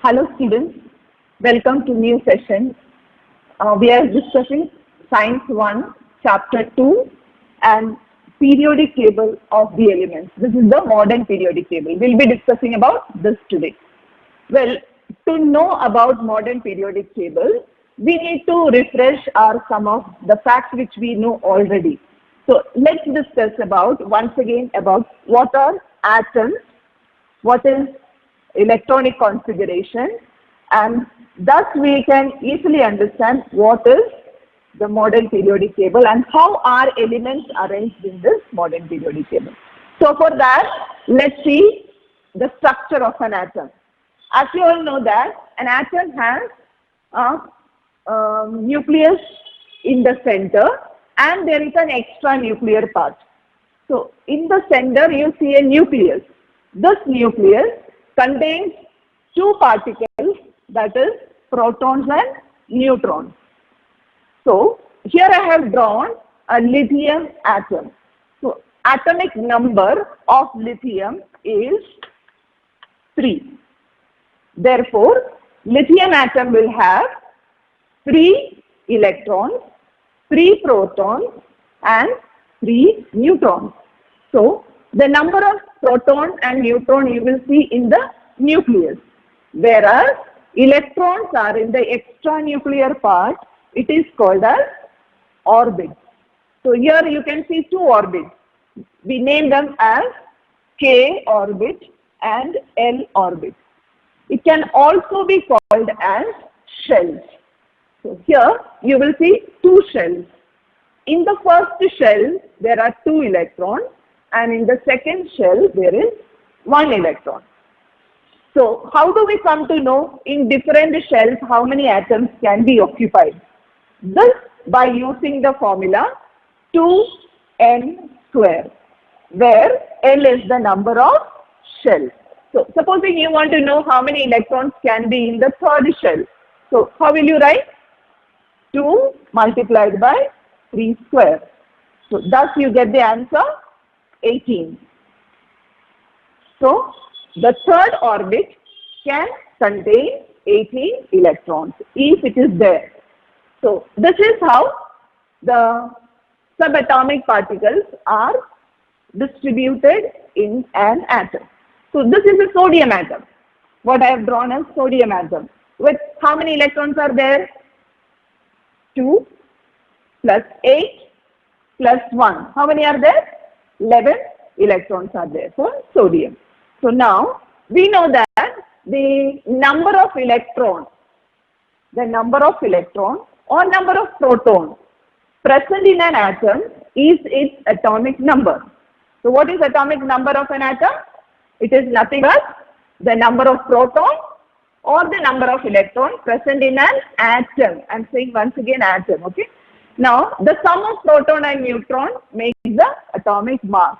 Hello students, welcome to new session. We are discussing Science 1, Chapter 2 and periodic table of the elements. This is the modern periodic table. We'll be discussing about this today. Well, to know about modern periodic table, we need to refresh some of the facts which we know already. So let's discuss once again about what are atoms, what is electronic configuration, and thus we can easily understand what is the modern periodic table and how are elements arranged in this modern periodic table. So for that, let's see the structure of an atom. As you all know that an atom has a nucleus in the center and there is an extra nuclear part. So in the center you see a nucleus. This nucleus contains two particles, that is protons and neutrons. So here I have drawn a lithium atom. So atomic number of lithium is 3. Therefore, lithium atom will have 3 electrons, 3 protons and 3 neutrons. So the number of proton and neutron you will see in the nucleus, whereas electrons are in the extranuclear part. It is called as orbit. So here you can see 2 orbits. We name them as K orbit and L orbit. It can also be called as shells. So here you will see 2 shells. In the first shell there are 2 electrons and in the second shell there is 1 electron. So how do we come to know in different shells how many atoms can be occupied? This by using the formula 2n square, where L is the number of shells. So supposing you want to know how many electrons can be in the third shell. So how will you write? 2 multiplied by 3 square. So thus you get the answer 18. So the third orbit can contain 18 electrons if it is there. So this is how the subatomic particles are distributed in an atom. So this is a sodium atom. What I have drawn as sodium atom. With how many electrons are there? 2 plus 8 plus 1. How many are there? 11 electrons are there for sodium. So now we know that the number of electrons or number of protons present in an atom is its atomic number. So what is atomic number of an atom? It is nothing but the number of protons or the number of electrons present in an atom. I am saying once again atom, okay? Now the sum of proton and neutron makes the atomic mass.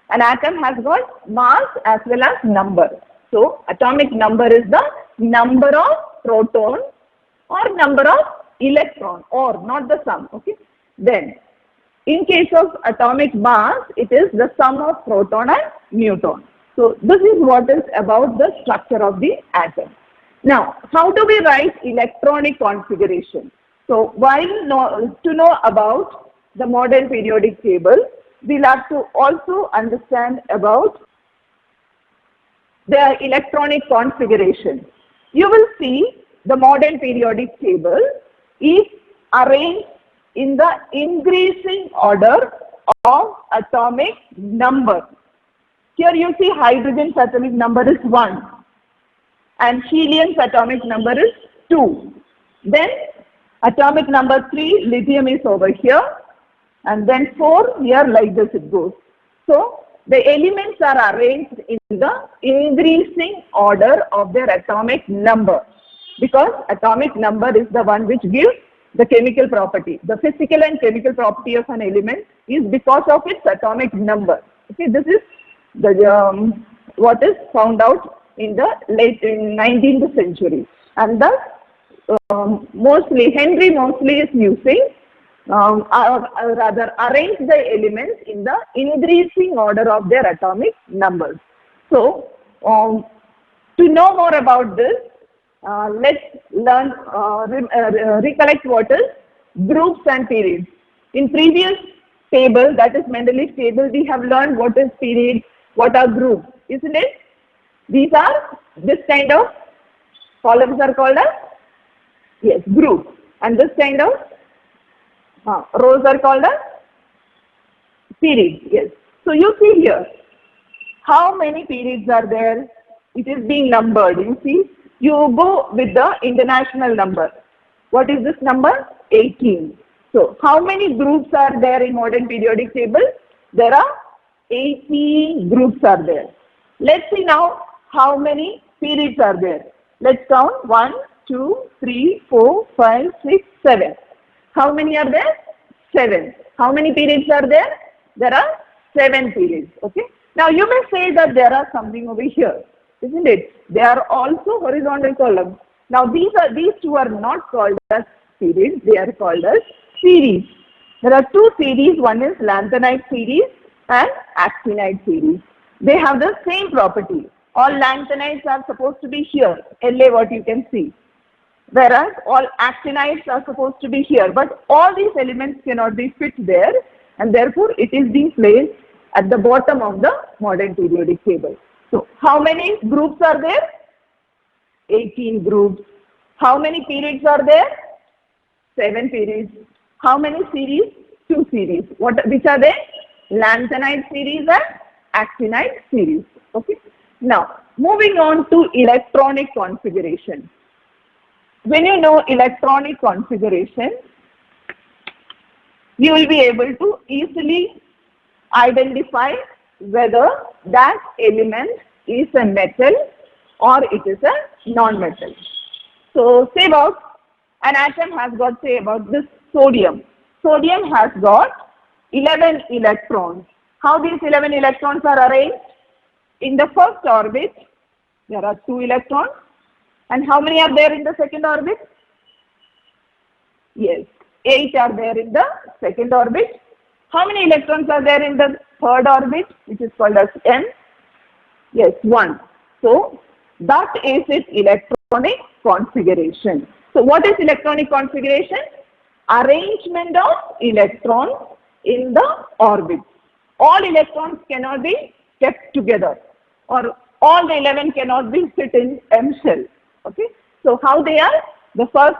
An atom has got mass as well as number. So atomic number is the number of proton or number of electron, or not the sum, okay? Then in case of atomic mass, it is the sum of proton and neutron. So this is what is about the structure of the atom. Now how do we write electronic configuration? So while to know about the modern periodic table, we'll have to also understand about the electronic configuration. You will see the modern periodic table is arranged in the increasing order of atomic number. Here you see hydrogen's atomic number is 1 and helium's atomic number is 2. Then atomic number 3, lithium is over here, and then 4 here, like this it goes. So the elements are arranged in the increasing order of their atomic number, because atomic number is the one which gives the chemical property. The physical and chemical property of an element is because of its atomic number. Okay, this is the what is found out in the late 19th century, and thus Henry Moseley is using rather arrange the elements in the increasing order of their atomic numbers. So to know more about this, let's learn, recollect what is groups and periods. In previous table, that is Mendeleev's table, we have learned what is period, what are groups, isn't it? These are, this kind of columns are called as, yes, groups. And this kind of rows are called as periods, yes. So you see here, how many periods are there? It is being numbered, you see. You go with the international number. What is this number? 18. So, how many groups are there in modern periodic table? There are 18 groups are there. Let's see now how many periods are there. Let's count 1, 2, 3, 4, 5, 6, 7. How many are there? 7. How many periods are there? There are 7 periods. Okay. Now you may say that there are something over here, isn't it? They are also horizontal columns. Now these two are not called as periods. They are called as series. There are two series. One is lanthanide series and actinide series. They have the same property. All lanthanides are supposed to be here. LA, what you can see. Whereas all actinides are supposed to be here. But all these elements cannot be fit there, and therefore it is being placed at the bottom of the modern periodic table. So how many groups are there? 18 groups. How many periods are there? 7 periods. How many series? 2 series. Which are they? Lanthanide series and actinide series. Okay. Now, moving on to electronic configuration. When you know electronic configuration, you will be able to easily identify whether that element is a metal or it is a non-metal. So, say about an atom has got, say about this sodium. Sodium has got 11 electrons. How these 11 electrons are arranged? In the first orbit, there are 2 electrons. And how many are there in the second orbit? Yes, 8 are there in the second orbit. How many electrons are there in the third orbit, which is called as n? Yes, 1. So, that is its electronic configuration. So, what is electronic configuration? Arrangement of electrons in the orbit. All electrons cannot be kept together, or all the 11 cannot be fit in M shell. Okay. So, how they are? The first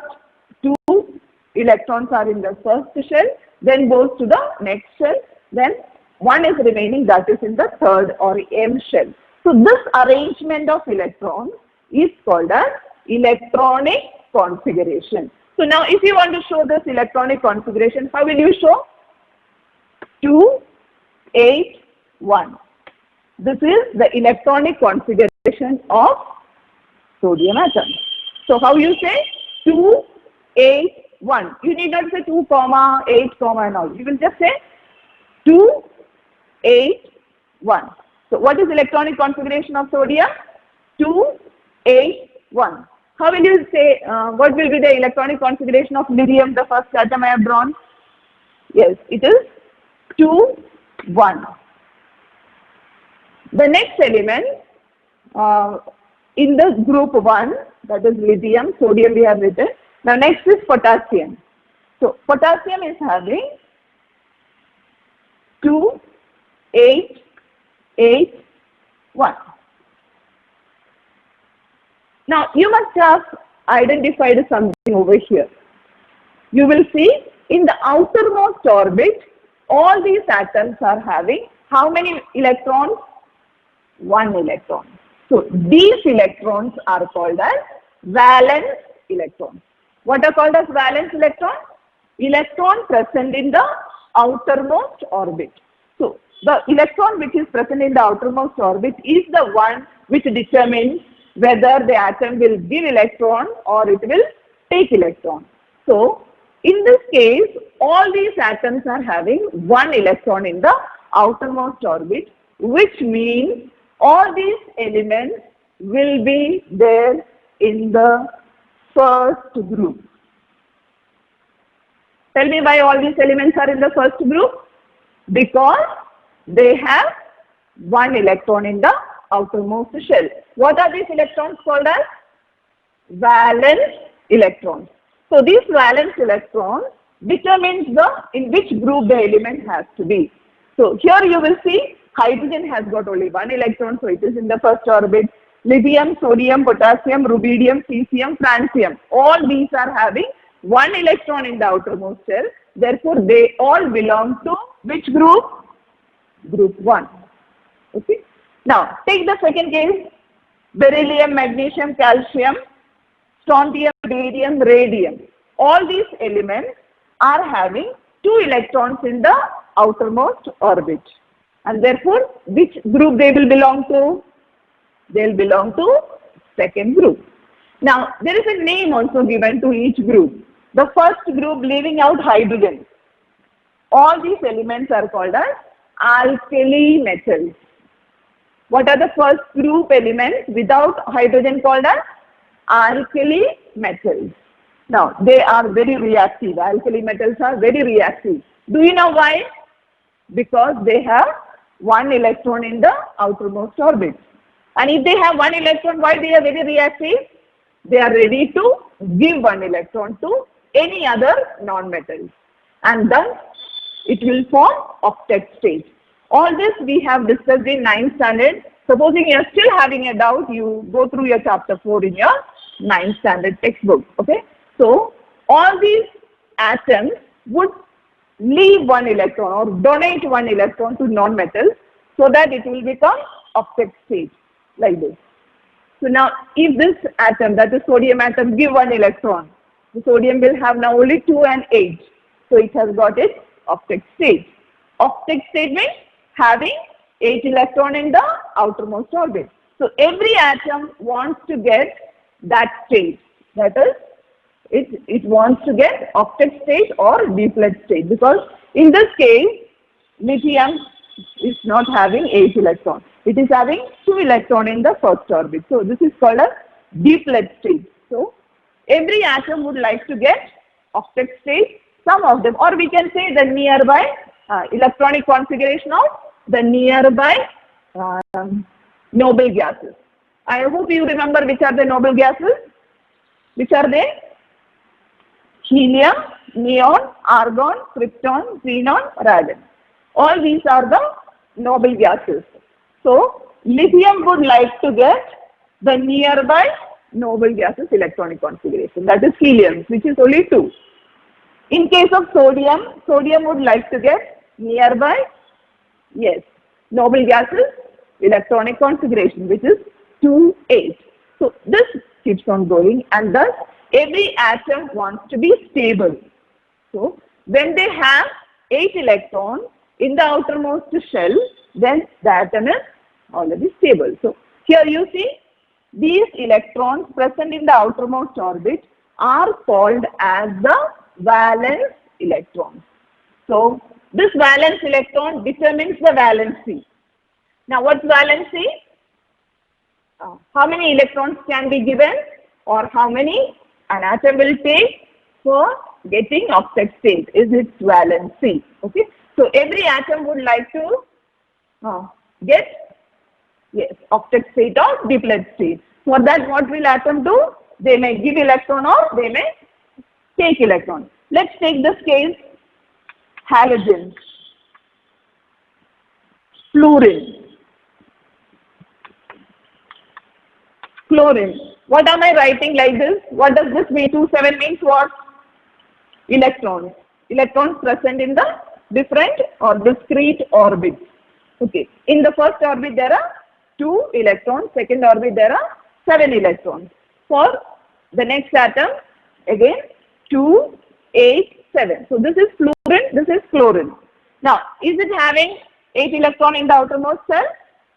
2 electrons are in the first shell, then goes to the next shell, then 1 is remaining, that is in the third or M shell. So, this arrangement of electrons is called as electronic configuration. So, now if you want to show this electronic configuration, how will you show? 2, 8, 1. This is the electronic configuration of sodium atom. So, how you say? 2, 8, 1. You need not say 2, 8, and all. You will just say 2, 8, 1. So, what is electronic configuration of sodium? 2, 8, 1. How will you say, what will be the electronic configuration of lyrium, the first atom I have drawn? Yes, it is 2, 1. The next element in the group 1, that is lithium, sodium we have written. Now next is potassium. So potassium is having 2, 8, 8, 1. Now you must have identified something over here. You will see in the outermost orbit, all these atoms are having how many electrons? 1 electron. So these electrons are called as valence electrons. What are called as valence electrons? Electron present in the outermost orbit. So the electron which is present in the outermost orbit is the one which determines whether the atom will give electron or it will take electron. So in this case, all these atoms are having 1 electron in the outermost orbit, which means all these elements will be there in the first group. Tell me why all these elements are in the first group? Because they have 1 electron in the outermost shell. What are these electrons called as? valence electrons. So these valence electrons determines in which group the element has to be. So here you will see hydrogen has got only one electron, so it is in the first orbit. Lithium, sodium, potassium, rubidium, cesium, francium, all these are having one electron in the outermost shell. Therefore, they all belong to which group? Group 1. Okay. Now, take the second case. Beryllium, magnesium, calcium, strontium, barium, radium. All these elements are having 2 electrons in the outermost orbit. And therefore, which group they will belong to? They will belong to second group. Now, there is a name also given to each group. The first group leaving out hydrogen. All these elements are called as alkali metals. What are the first group elements without hydrogen called as alkali metals? Now, they are very reactive. Alkali metals are very reactive. Do you know why? Because they have one electron in the outermost orbit. And if they have one electron, why they are very reactive? They are ready to give one electron to any other non-metal. And thus, it will form octet state. All this we have discussed in 9th standard. Supposing you are still having a doubt, you go through your chapter 4 in your 9th standard textbook. Okay. So, all these atoms would leave one electron or donate one electron to non-metals so that it will become octet state like this. So now if this atom, that is sodium atom, give one electron, the sodium will have now only 2 and 8. So it has got its octet state. Octet state means having 8 electron in the outermost orbit. So every atom wants to get that state. That is, it wants to get octet state or diplet state, because in this case, lithium is not having 8 electrons. It is having 2 electrons in the first orbit. So this is called a diplet state. So every atom would like to get octet state, some of them, or we can say the nearby electronic configuration of the nearby noble gases. I hope you remember which are the noble gases. Which are they? Helium, neon, argon, krypton, xenon, radon. All these are the noble gases. So, lithium would like to get the nearby noble gases electronic configuration. That is helium, which is only 2. In case of sodium, sodium would like to get nearby, yes, noble gases electronic configuration, which is 2, 8. So, this keeps on going, and thus every atom wants to be stable. So, when they have 8 electrons in the outermost shell, then the atom is already stable. So, here you see these electrons present in the outermost orbit are called as the valence electrons. So, this valence electron determines the valency. Now, what's valency? How many electrons can be given, or how many an atom will take for getting octet state is its valency. Okay. So every atom would like to get, yes, octet state or diplet state. For that, what will atom do? They may give electron or they may take electron. Let's take this case: halogen, fluorine, chlorine. What am I writing like this? What does this mean? 27 means what? Electrons. Electrons present in the different or discrete orbits. Okay. In the first orbit there are 2 electrons. Second orbit there are 7 electrons. For the next atom, again 2, 8, 7. So this is fluorine. This is chlorine. Now, is it having 8 electrons in the outermost cell?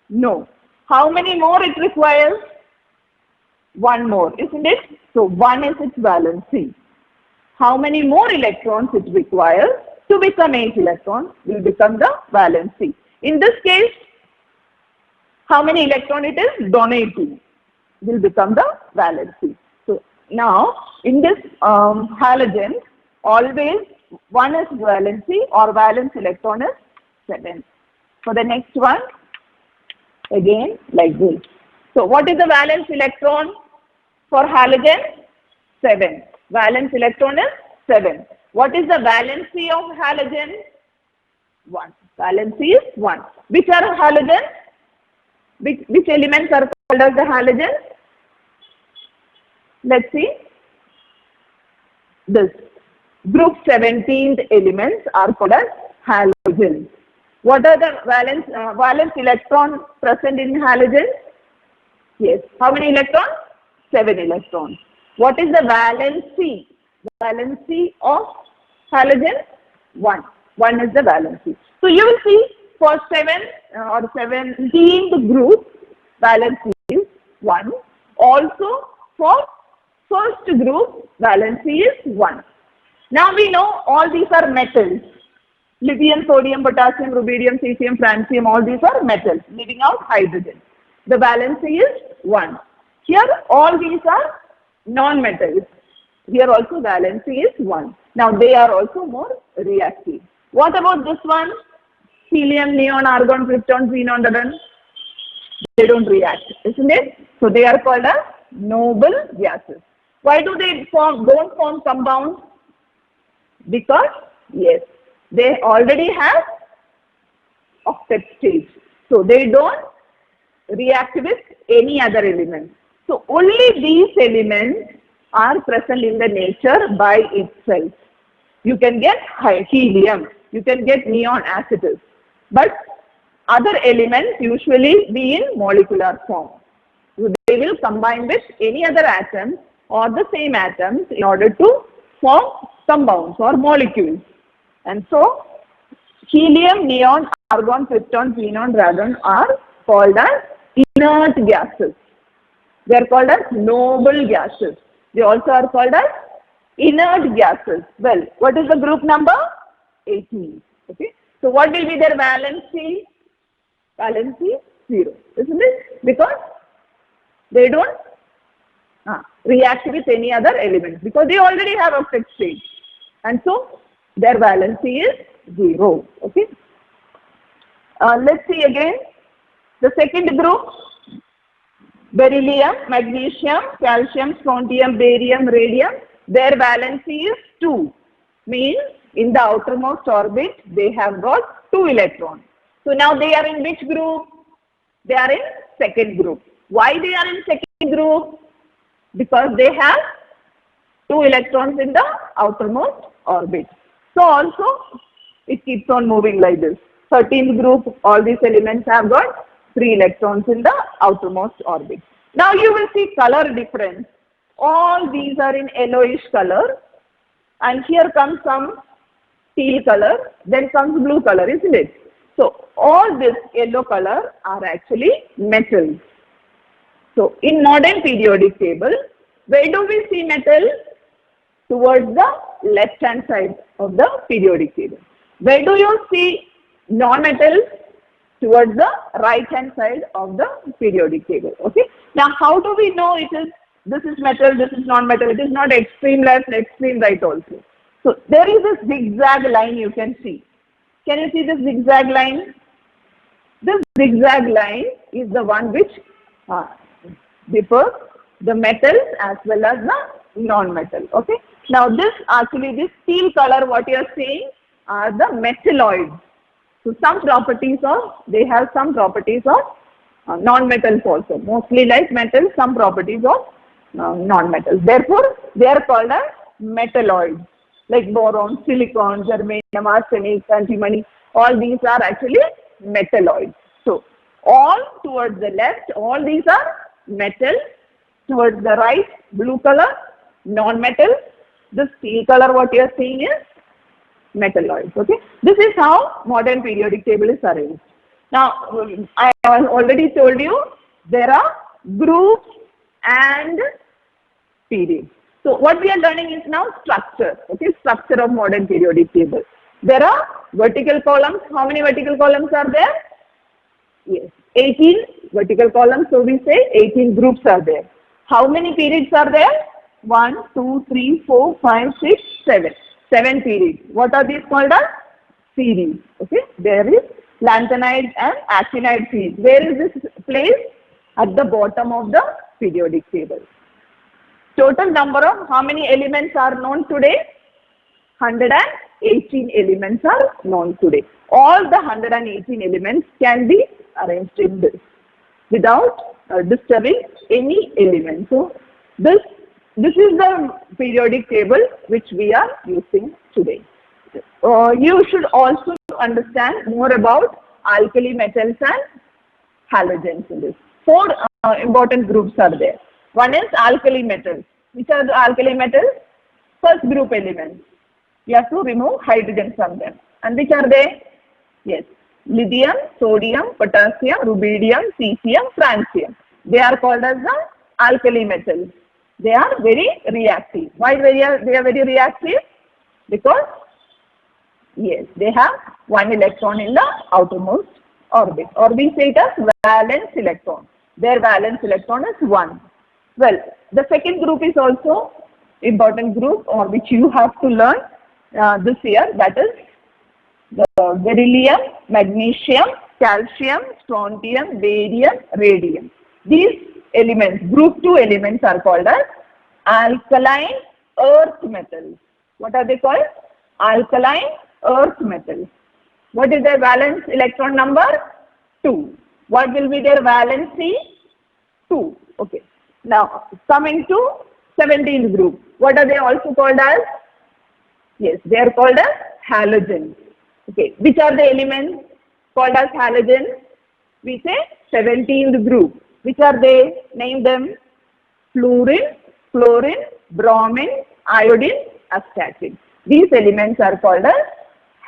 No. How many more it requires? 1 more, isn't it? So 1 is its valency. How many more electrons it requires to become 8 electrons will become the valency. In this case, how many electrons it is donating will become the valency. So now in this halogen, always 1 is valency or valence electron is 7. For the next one, again like this. So what is the valence electron? For halogen, 7. Valence electron is 7. What is the valency of halogen? 1. Valency is 1. Which are halogens? Which elements are called as the halogens? Let's see. This group 17th elements are called as halogens. What are the valence electron present in halogens? Yes. How many electrons? 7 electrons. What is the valency? Valency of halogen? 1. 1 is the valency. So you will see for 7 or 17th group, valency is 1. Also for first group, valency is 1. Now we know all these are metals. Lithium, sodium, potassium, rubidium, cesium, francium, all these are metals, leaving out hydrogen. The valency is 1. Here all these are non-metals. Here also valency is 1. Now they are also more reactive. What about this one? Helium, neon, argon, krypton, xenon, radon. They don't react, isn't it? So they are called as noble gases. Why do they don't form compounds? Because, yes, they already have octet stage. So they don't react with any other element. So only these elements are present in the nature by itself. You can get helium, you can get neon acetyls, but other elements usually be in molecular form. So they will combine with any other atom or the same atoms in order to form compounds or molecules. And so helium, neon, argon, krypton, xenon, radon are called as inert gases. They are called as noble gases. They also are called as inert gases. Well, what is the group number? 18. Okay. So what will be their valency? Valency 0, isn't it? Because they don't react with any other element, because they already have octet state, and so their valency is 0. Okay. Let's see again the second group: beryllium, magnesium, calcium, strontium, barium, radium. Their valency is 2. Means in the outermost orbit they have got 2 electrons. So now they are in which group? They are in second group. Why they are in second group? Because they have 2 electrons in the outermost orbit. So also it keeps on moving like this. 13th group, all these elements have got 3 electrons in the outermost orbit. Now you will see color difference. All these are in yellowish color, and here comes some teal color, then comes blue color, isn't it? So all this yellow color are actually metals. So in modern periodic table, where do we see metal? Towards the left hand side of the periodic table. Where do you see non-metals? Towards the right hand side of the periodic table. Okay. Now how do we know this is metal, this is non-metal? It is not extreme left, extreme right also. So there is this zigzag line you can see. Can you see this zigzag line? This zigzag line is the one which differs the metals as well as the non-metal. Okay. Now this teal color, what you are seeing are the metalloids. So some properties they have some properties of non-metals also. Mostly like metals, some properties of non-metals. Therefore, they are called as metalloids. Like boron, silicon, germanium, arsenic, antimony, all these are actually metalloids. So all towards the left, all these are metal. Towards the right, blue color, non-metal. This teal color, what you are seeing is metalloids. Okay. This is how modern periodic table is arranged. Now, I have already told you there are groups and periods. So what we are learning is now structure. Okay, structure of modern periodic table. There are vertical columns. How many vertical columns are there? Yes, 18 vertical columns. So we say 18 groups are there. How many periods are there? 1, 2, 3, 4, 5, 6, 7. 7 periods. What are these called as? Series. Okay, there is lanthanide and actinide series. Where is this placed? At the bottom of the periodic table. Total number of how many elements are known today? 118 elements are known today. All the 118 elements can be arranged in this without disturbing any element. So this is the periodic table which we are using today. You should also understand more about alkali metals and halogens in this. Four important groups are there. One is alkali metals. Which are the alkali metals? First group elements. You have to remove hydrogen from them. And which are they? Yes. Lithium, sodium, potassium, rubidium, cesium, francium. They are called as the alkali metals. They are very reactive. Why they are very reactive? Because yes, they have one electron in the outermost orbit, or we say it as valence electron. Their valence electron is 1. Well, the second group is also important group, or which you have to learn this year. That is the beryllium, magnesium, calcium, strontium, barium, radium. These elements, group 2 elements, are called as alkaline earth metals. What are they called? Alkaline earth metals. What is their valence electron number? 2. What will be their valency? 2. Okay. Now, coming to 17th group. What are they also called as? Yes, they are called as halogens. Okay. Which are the elements called as halogens? We say 17th group. Which are they? Name them. Fluorine, chlorine, bromine, iodine, astatine. These elements are called as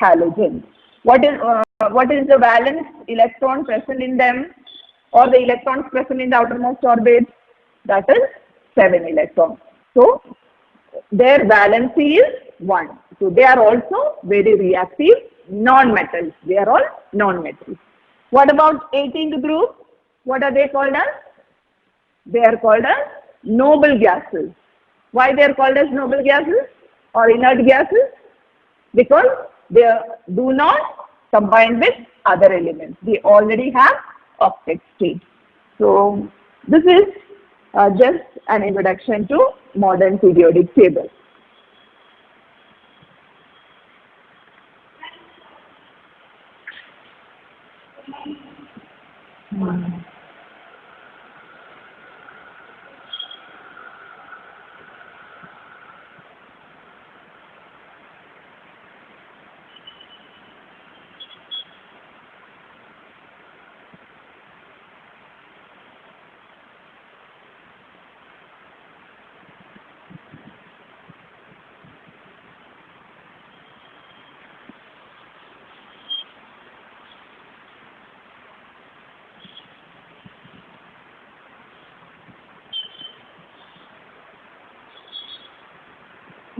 halogens. What is the valence electron present in them, or the electrons present in the outermost orbit? That is 7 electrons. So their valency is 1. So they are also very reactive non-metals. They are all non-metals. What about 18th group? What are they called as? They are called as noble gases. Why they are called as noble gases or inert gases? Because they do not combine with other elements. They already have octet state. So this is just an introduction to modern periodic table.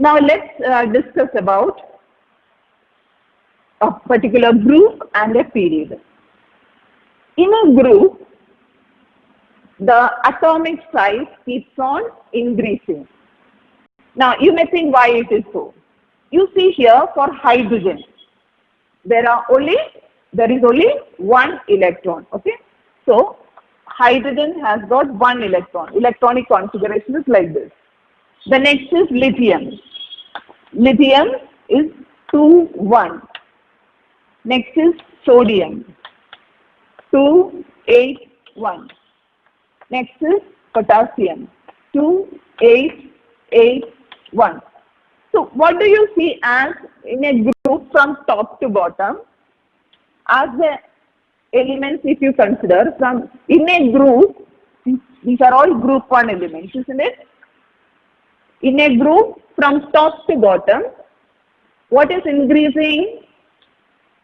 Now let's discuss about a particular group and a period. In a group, the atomic size keeps on increasing. Now you may think why it is so. You see here for hydrogen, there is only one electron. Okay, so hydrogen has got one electron. Electronic configuration is like this. The next is lithium. Lithium is 2, 1. Next is sodium, 2, 8, 1. Next is potassium, 2, 8, 8, 1. So what do you see as in a group from top to bottom? As the elements, if you consider from in a group, these are all group 1 elements, isn't it? In a group from top to bottom, what is increasing?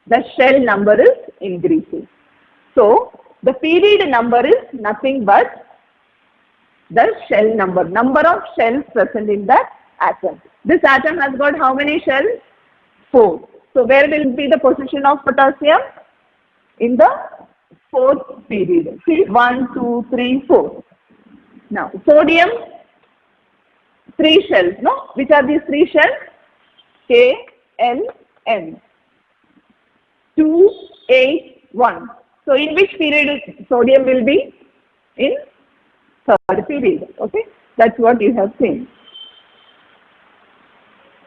The shell number is increasing. So the period number is nothing but the shell number of shells present in that atom. This atom has got how many shells? 4. So where will be the position of potassium? In the 4th period. See, 1, 2, 3, 4. Now sodium, 3 shells, no? Which are these 3 shells? K, L, M. 2, 8, 1. So in which period sodium will be? In 3rd period. Okay. That's what you have seen.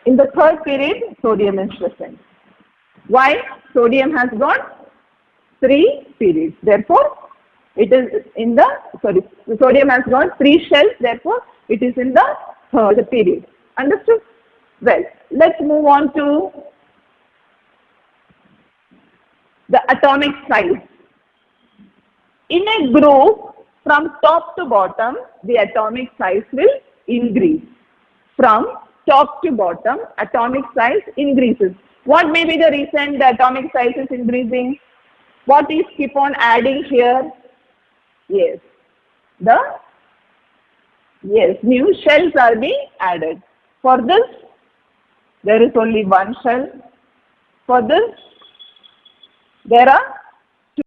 In the third period, sodium is present. Why? Sodium has got 3 periods. Therefore, it is in the, the sodium has got 3 shells. Therefore, it is in the third period. Understood? Well, let's move on to the atomic size. In a group, from top to bottom, the atomic size will increase. From top to bottom, atomic size increases. What may be the reason the atomic size is increasing? What is keep on adding here? Yes, new shells are being added. For this, there is only 1 shell. For this, there are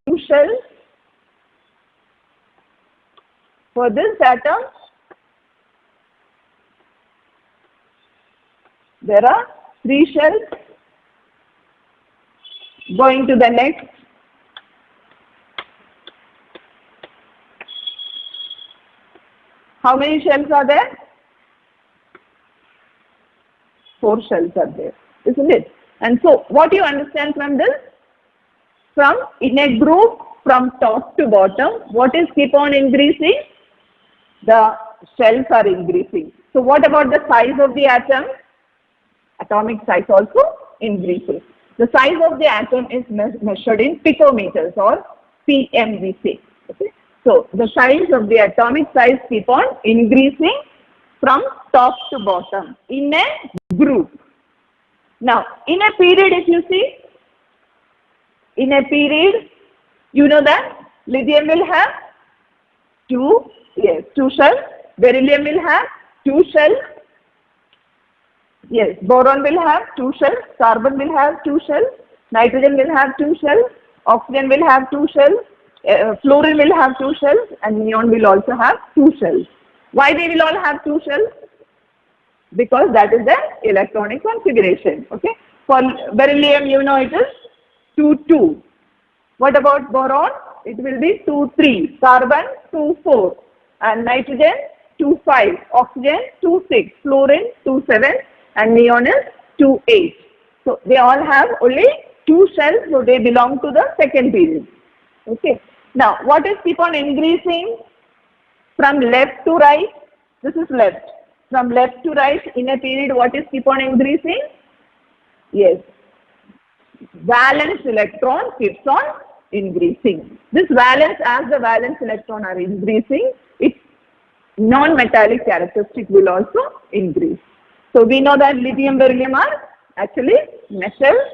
2 shells. For this atom, there are 3 shells. Going to the next. How many shells are there? 4 shells are there, isn't it? And so, what you understand from this? From in a group, from top to bottom, what is keep on increasing? The shells are increasing. So, what about the size of the atom? Atomic size also increases. The size of the atom is measured in picometers, or PM we say. Okay? So, the size of the atomic size keep on increasing from top to bottom in a group. Now, in a period, if you see, in a period, you know that lithium will have 2 shells, beryllium will have 2 shells, yes, boron will have 2 shells, carbon will have 2 shells, nitrogen will have 2 shells, oxygen will have 2 shells, fluorine will have 2 shells, and neon will also have 2 shells. Why they will all have 2 shells? Because that is the electronic configuration. Okay. For beryllium, you know it is 2,2. What about boron? It will be 2,3. Carbon 2,4. And nitrogen 2,5. Oxygen 2,6. Fluorine 2,7. And neon is 2,8. So they all have only 2 shells. So they belong to the second period. Okay. Now what is keep on increasing from left to right? This is left. From left to right in a period, what is keep on increasing? Yes. Valence electron keeps on increasing. This valence, as the valence electron are increasing, its non-metallic characteristic will also increase. So we know that lithium, beryllium are actually metals.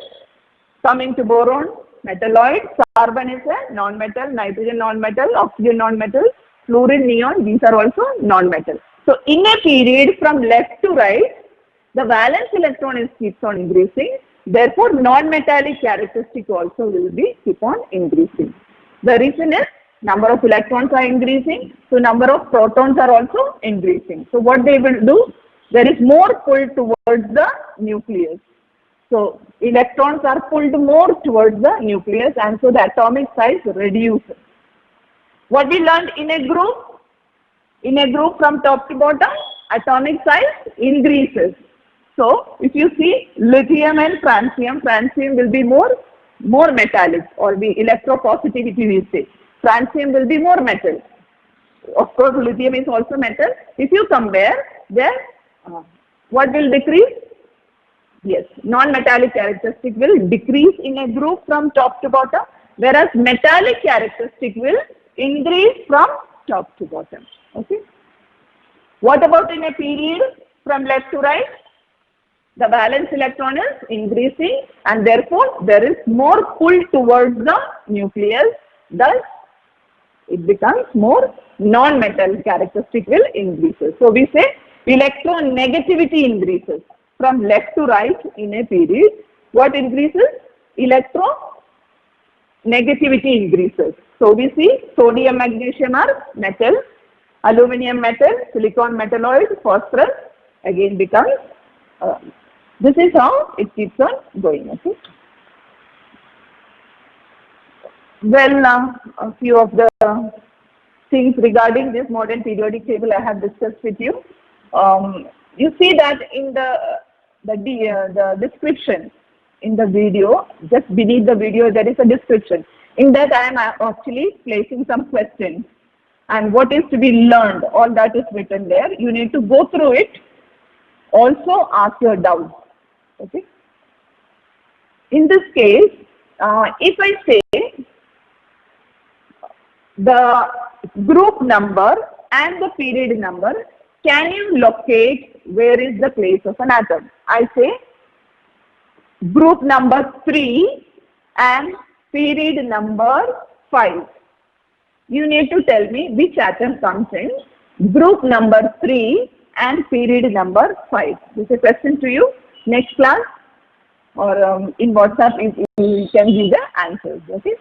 Coming to boron, metalloid, carbon is a non-metal, nitrogen non-metal, oxygen non-metal, fluorine, neon, these are also non-metal. So in a period from left to right, the valence electron keeps on increasing. Therefore, non-metallic characteristic also will be keep on increasing. The reason is number of electrons are increasing, so number of protons are also increasing. So what they will do? There is more pull towards the nucleus. So electrons are pulled more towards the nucleus, and so the atomic size reduces. What we learned in a group? In a group from top to bottom, atomic size increases. So, if you see lithium and francium, francium will be more metallic, or the electropositivity we say. Francium will be more metal. Of course, lithium is also metal. If you compare, then what will decrease? Yes, non-metallic characteristic will decrease in a group from top to bottom, whereas metallic characteristic will increase from top to bottom. Okay. What about in a period from left to right? The valence electron is increasing, and therefore there is more pull towards the nucleus. Thus, it becomes more non-metal characteristic will increases. So we say electronegativity increases from left to right in a period. What increases? Electronegativity increases. So we see sodium, magnesium are metals. Aluminium metal, silicon metalloid, phosphorus again becomes, this is how it keeps on going. Okay. Well, a few of the things regarding this modern periodic table I have discussed with you. You see that in the description in the video, just beneath the video there is a description. In that I am actually placing some questions, and what is to be learned, all that is written there. You need to go through it. Also ask your doubts. Okay. In this case, if I say the group number and the period number, can you locate where is the place of an atom? I say group number 3 and period number 5. You need to tell me which atom comes in group number 3 and period number 5. This is a question to you. Next class or in WhatsApp you can give the answers. Okay.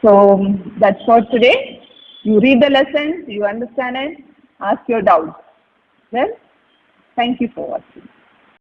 So that's for today. You read the lessons, you understand it, ask your doubts. Well, thank you for watching.